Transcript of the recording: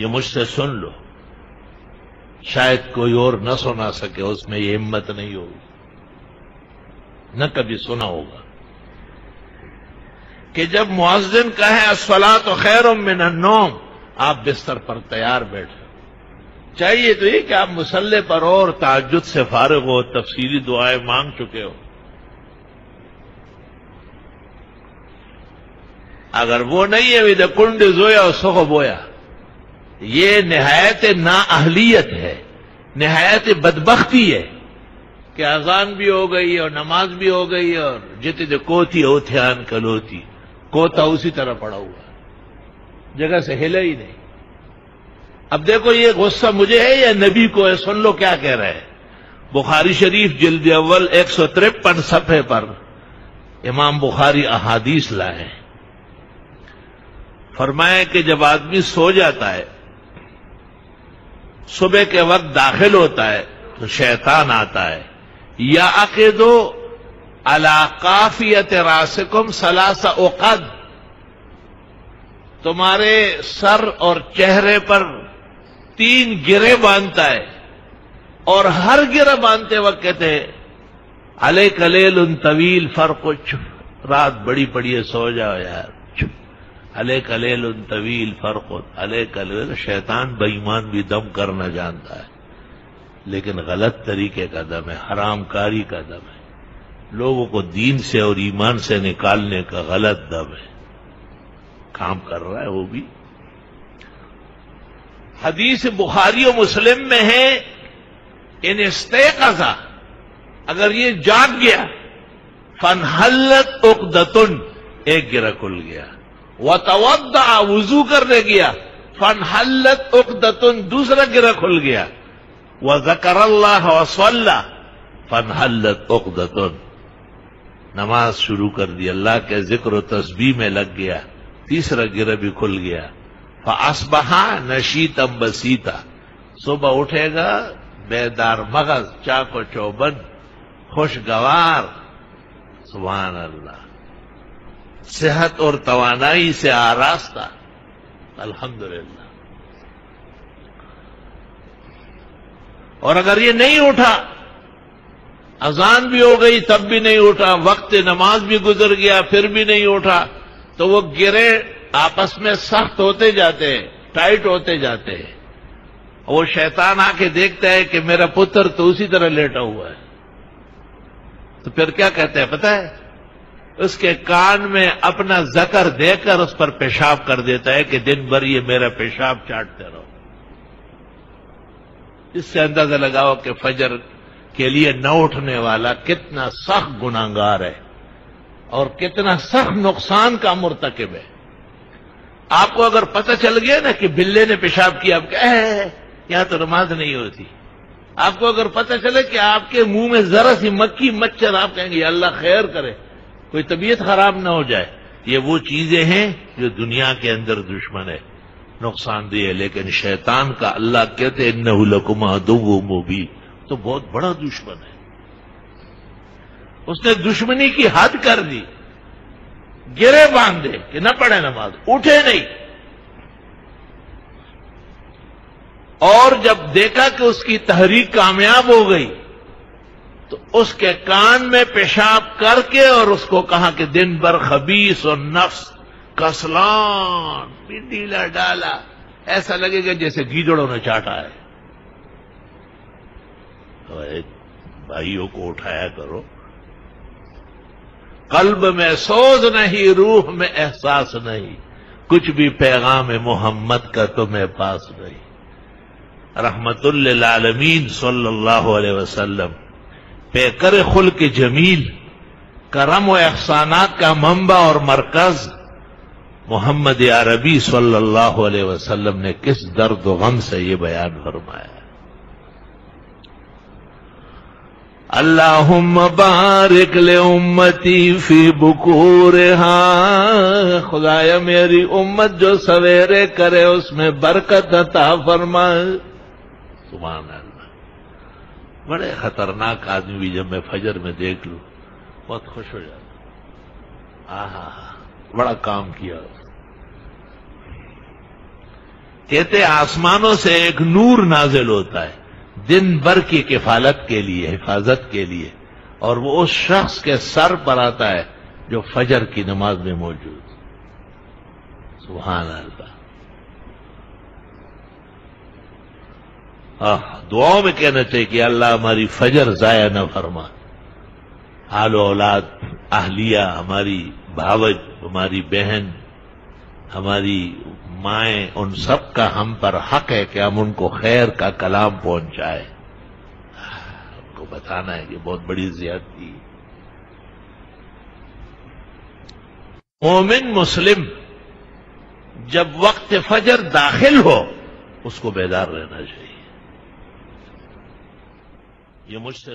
یہ مجھ سے سن لو، شاید کوئی اور نہ سنا سکے، اس میں یہ ہمت نہیں ہوگی، نہ کبھی سنا ہوگا کہ جب مؤذن کہے الصلاۃ خیر من النوم، آپ بستر پر تیار بیٹھے، چاہیے تو یہ کہ آپ مصلی پر اور تہجد سے فارغ ہو، تفصیلی دعائیں مانگ چکے ہو۔ اگر وہ نہیں ہے وِدَ کنڈ زویا اور سخ بویا، یہ نہایت نااہلیت ہے، نہایت بدبختی ہے کہ اذان بھی ہو گئی اور نماز بھی ہو گئی اور جتنے کوتی اوتھیان کلوتی، کوتا اسی طرح پڑا ہوا، جگہ سے ہلا ہی نہیں۔ اب دیکھو یہ غصہ مجھے ہے یا نبی کو ہے؟ سن لو کیا کہہ رہے ہیں۔ بخاری شریف جلد اول 153 صفحے پر امام بخاری احادیث لائے، فرمایا کہ جب آدمی سو جاتا ہے، صبح کے وقت داخل ہوتا ہے تو شیطان آتا ہے، یا عقیدو علی قافیت راسکم ثلاث عقد، تمہارے سر اور چہرے پر 3 گرے باندھتا ہے، اور ہر گرہ باندھتے وقت کہتے ہیں علیک لیل طویل فرقچ، رات بڑی پڑی ہے سو جاؤ یار، علیک لیل طویل فرقت، علیک لیل۔ شیطان بے ایمان بھی دم کرنا جانتا ہے، لیکن غلط طریقے کا دم ہے، حرام کاری کا دم ہے، لوگوں کو دین سے اور ایمان سے نکالنے کا غلط دم ہے، کام کر رہا ہے وہ بھی۔ حدیث بخاری و مسلم میں ہے ان استيقظ، اگر یہ جاگ گیا، فانحلت عقدۃ، ایک گرہ کھل گیا، وتوضأ، وضو کرنے گیا، فانحلت عقدۃ، دوسرا گرہ کھل گیا، وذکر اللہ وصلی، فانحلت عقدۃ، نماز شروع کر دی، اللہ کے ذکر و تسبیح میں لگ گیا، تیسرا گرہ بھی کھل گیا، فاصبح نشیطا بسیطا، صبح اٹھے گا بیدار مغز، چاق و چوبند، خوشگوار، سبحان اللہ، صحت اور توانائی سے آراستہ، الحمدللہ۔ اور اگر یہ نہیں اٹھا، اذان بھی ہو گئی تب بھی نہیں اٹھا، وقت نماز بھی گزر گیا پھر بھی نہیں اٹھا، تو وہ گرے آپس میں سخت ہوتے جاتے ہیں، ٹائٹ ہوتے جاتے ہیں، وہ شیطان آ کے دیکھتا ہے کہ میرا پتر تو اسی طرح لیٹا ہوا ہے، تو پھر کیا کہتا ہے پتہ ہے؟ اس کے کان میں اپنا ذکر دے کر اس پر پیشاب کر دیتا ہے کہ دن بھر یہ میرا پیشاب چاٹتے رہو۔ اس سے اندازہ لگاؤ کہ فجر کے لیے نہ اٹھنے والا کتنا سخت گناہگار ہے اور کتنا سخت نقصان کا مرتکب ہے۔ آپ کو اگر پتہ چل گیا نا کہ بلے نے پیشاب کیا، آپ کہے یہاں تو نماز نہیں ہوتی، آپ کو اگر پتہ چلے کہ آپ کے منہ میں ذرا سی مکھی مچھر، آپ کہیں گے یا اللہ خیر کرے، کوئی طبیعت خراب نہ ہو جائے۔ یہ وہ چیزیں ہیں جو دنیا کے اندر دشمن ہے، نقصان دہ ہے، لیکن شیطان کا اللہ کہتے ہیں انہ لکم عدو مبین، تو بہت بڑا دشمن ہے، اس نے دشمنی کی حد کر دی، گرے باندھے کہ نہ پڑھے نماز، اٹھے نہیں، اور جب دیکھا کہ اس کی تحریک کامیاب ہو گئی تو اس کے کان میں پیشاب کر کے اور اس کو کہا کہ دن بھر خبیث اور نفس کسلان، ڈھیلا ڈالا، ایسا لگے گا جیسے گیدڑوں نے چاٹا ہے۔ بھائیوں کو اٹھایا کرو، قلب میں سوز نہیں، روح میں احساس نہیں، کچھ بھی پیغام محمد کا تمہیں پاس نہیں۔ رحمت للعالمین صلی اللہ علیہ وسلم، پیکر خلق جمیل، کرم و احسانات کا منبع اور مرکز، محمد عربی صلی اللہ علیہ وسلم نے کس درد و غم سے یہ بیان فرمایا۔ اللہم بارک لامتی فی بکورہا، خدایا میری امت جو سویرے کرے اس میں برکت عطا فرمائے۔ سبحان اللہ، بڑے خطرناک آدمی بھی جب میں فجر میں دیکھ لوں بہت خوش ہو جاتا، بڑا کام کیا۔ کہتے آسمانوں سے ایک نور نازل ہوتا ہے دن بھر کی کفالت کے لیے، حفاظت کے لیے، اور وہ اس شخص کے سر پر آتا ہے جو فجر کی نماز میں موجود۔ سبحان اللہ۔ دعاؤں میں کہنا چاہیے کہ اللہ ہماری فجر ضائع نہ فرما، آل و اولاد، اہلیہ، ہماری بھاوج، ہماری بہن، ہماری مائیں، ان سب کا ہم پر حق ہے کہ ہم ان کو خیر کا کلام پہنچائے۔ ان کو بتانا ہے کہ بہت بڑی زیادتی۔ مومن مسلم جب وقت فجر داخل ہو اس کو بیدار رہنا چاہیے۔ یہ مجھ سے